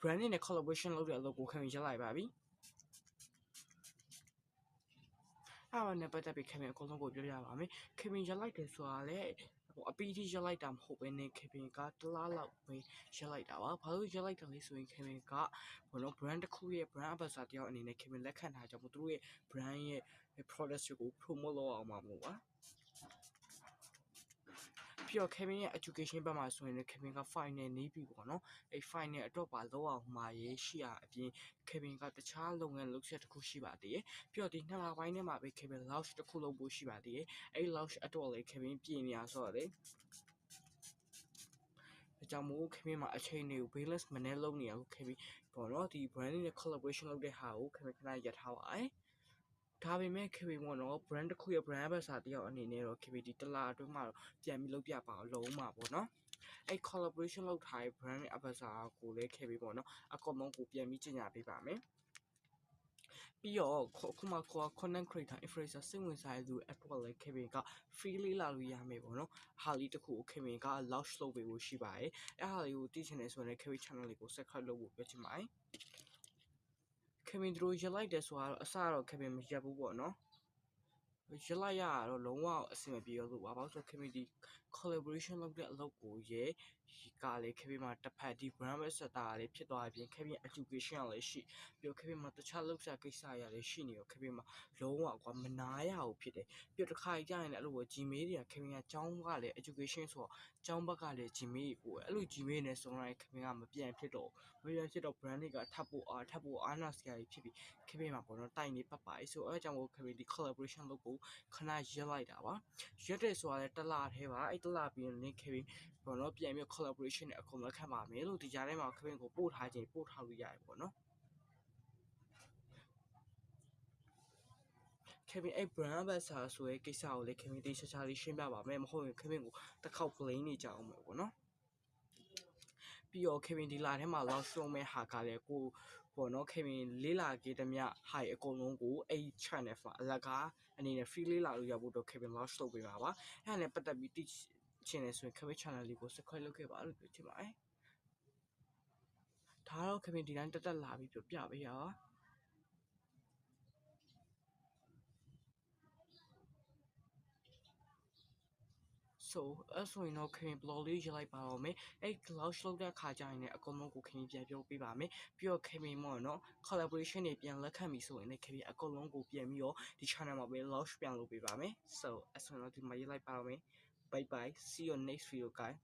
branding နဲ့ collaboration လုပ်တဲ့အလုပ်ကိုခင်ဗျရက်လိုက်ပါပြီအဲ့ဒါနဲ့ပတ်သက်ပြီးခင်ဗျအကုန်လုံးကိုပြောပြပါမယ်ခင်ဗျရက်လိုက်တယ်ဆိုတာလည်းအပီးကြီးရက်လိုက်တာမဟုတ်ဘဲနဲ့ခင်ဗျကတလားလောက်ပဲရက်လိုက်တာပါဘာလို့ရက်လိုက်တယ်လဲဆိုရင်ခင်ဗျကဘောနော် brand တစ်ခုရဲ့ brand ambassador တယောက်အနေနဲ့ခင်ဗျလက်ခံထားကြမို့သူတို့ရဲ့ brand ရဲ့ product တွေကို promote လုပ်အောင်မှာမို့ပါပြီးတော့ Kevin ရဲ့ education ဘက်မှာဆိုရင်လည်း Kevin က final နေပြီပေါ့နော်အဲ့ final အတွက်ပါလောက်အောင်မှာရေးရှိရအပြင် Kevin ကတခြားလုပ်ငန်းလုပ်ချက်တစ်ခုရှိပါသေးတယ်ပြီးတော့ဒီ2လပိုင်းထဲမှာပဲ Kevin launch တစ်ခုလုပ်ဖို့ရှိပါသေးတယ်အဲ့ launch အတွက်လည်း Kevin ပြင်နေရဆိုတော့လေအကြောင်းမို့ Kevin မှာအချိန်တွေကို balance မနဲ့လုပ်နေရလို့ Kevin ပေါ့နော်ဒီ branding နဲ့ collaboration လုပ်တဲ့ဟာကို Kevin ခဏရပ်ထားပါတယ်ဒါပေမဲ့ Kevin ပေါ့နော် brand တစ်ခုရဲ့ brand ambassador တယောက်အနေနဲ့တော့ Kevin ဒီတစ်လအတွင်းမှာတော့ပြန်ပြီးလုပ်ပြပါအောင်လုံးမှာပေါ့နော်အဲ့ collaboration လုပ်ထားတဲ့ brand ambassador ကိုလည်း Kevin ပေါ့နော်အကောင်လုံးကိုပြန်ပြီးကြေညာပေးပါမယ်ပြီးတော့ခုမှခေါ် content creator influencer စိတ်ဝင်စားတဲ့သူအတွက်လည်း Kevin က free လေးလာလို့ရမယ်ပေါ့နော်ဟာလေးတစ်ခုကို Kevin က launch လုပ်ပေးဖို့ရှိပါတယ်အဲ့ဟာလေးကိုသိချင်တယ်ဆိုရင် Kevin channel လေးကို subscribe လုပ်ဖို့ပြောချင်ပါတယ်Kevin တို့ရက်လိုက်တယ်ဆိုတော့အစတော့ Kevin မရက်ဘူးပေါ့နော်ရက်လိုက်ရတော့လုံးဝအဆင်မပြေတော့လို့ပါဘာလို့ဆို Kevin ဒီ collaboration လုပ်တဲ့အလုပ်ကိုရဲ့ကလည်း Kevin မှာတစ်ဖက်ဒီ brand ambassador လေးဖြစ်သွားပြီး Kevin education လည်းရှိပြီးတော့ Kevin မှာတခြားလုပ်စားကိစ္စရလည်းရှိနေတော့ Kevin မှာလုံးဝကွာမနာရဘူးဖြစ်တယ်ပြီးတော့တစ်ခါကြာရင်လည်းအဲ့လိုပဲ Gmail တွေက Kevin ကကျောင်းကလည်း education ဆိုတော့ကျောင်းဘက်ကလည်း Gmail ပို့အဲ့လို Gmail နဲ့စုံလိုက် Kevin ကမပြန်ဖြစ်တော့မပြန်ဖြစ်တော့ brand တွေကထပ်ဖို့အားနာစရာကြီးဖြစ်ပြီး Kevin မှာပေါ့နော်တိုင်နေပတ်ပါဆိုအဲ့အကြောင်းကို Kevin ဒီ collaboration လုပ်ဖို့ခဏရက်လိုက်တာပါရက်တယ်ဆိုတာလည်းတစ်လထဲပါအဲ့တစ်လပြီးရင်လည်း Kevin ပေါ့နော်ပြန်ပြီး collaboration နဲ့အကုန်လက်ခံပါမယ်လို့ဒီကြားထဲမှာ Kevin ကိုပို့ထားခြင်းပို့ထားလို့ရတယ်ပေါ့နော်Kevin အဲ့ brand ambassador ဆိုတဲ့ကိစ္စကိုလည်း Kevin တေးချာချာလေးရှင်းပြပါမယ်မဟုတ်ရင် Kevin ကိုတစ်ခေါက် blame နေကြအောင်မယ်ပေါ့နော်ပြီးတော့ Kevin ဒီလာထဲမှာ launch လုပ်မဲ့ဟာကလည်းကိုပေါ့နော် Kevin လေးလာခဲ့တဲ့မြဟာအကုန်လုံးကိုအဲ့ channel မှာအလကားအနေနဲ့ free လေးလာလို့ရဖို့တော့ Kevin launch လုပ်ပေးပါပါအဲ့ဒါနဲ့ပတ်သက်ပြီးသိချင်တယ်ဆိုရင် Kevin channel လေးကို subscribe လုပ်ခဲ့ပါလို့ပြောချင်ပါတယ်ဒါတော့ Kevin ဒီတိုင်းတက်လာပြီးပြောပြပေးရပါအဲ့ဆိုရင်တော့ Kevin blog လေးရေးလိုက်ပါတော့မယ်အဲ့ launch လုပ်တဲ့အခါကျရင်လည်းအကုန်လုံးကို Kevin ပြန်ပြောပေးပါမယ်ပြီးတော့ Kevin ပေါ့နော် collaboration တွေပြန်လက်ခံပြီဆိုရင်လည်း Kevin အကုန်လုံးကိုပြန်ပြီးတော့ဒီ channel မှာပဲ launch ပြန်လုပ်ပေးပါမယ်အဲ့ဆိုရင်တော့ဒီမှာရေးလိုက်ပါတော့မယ် bye bye see you next video guys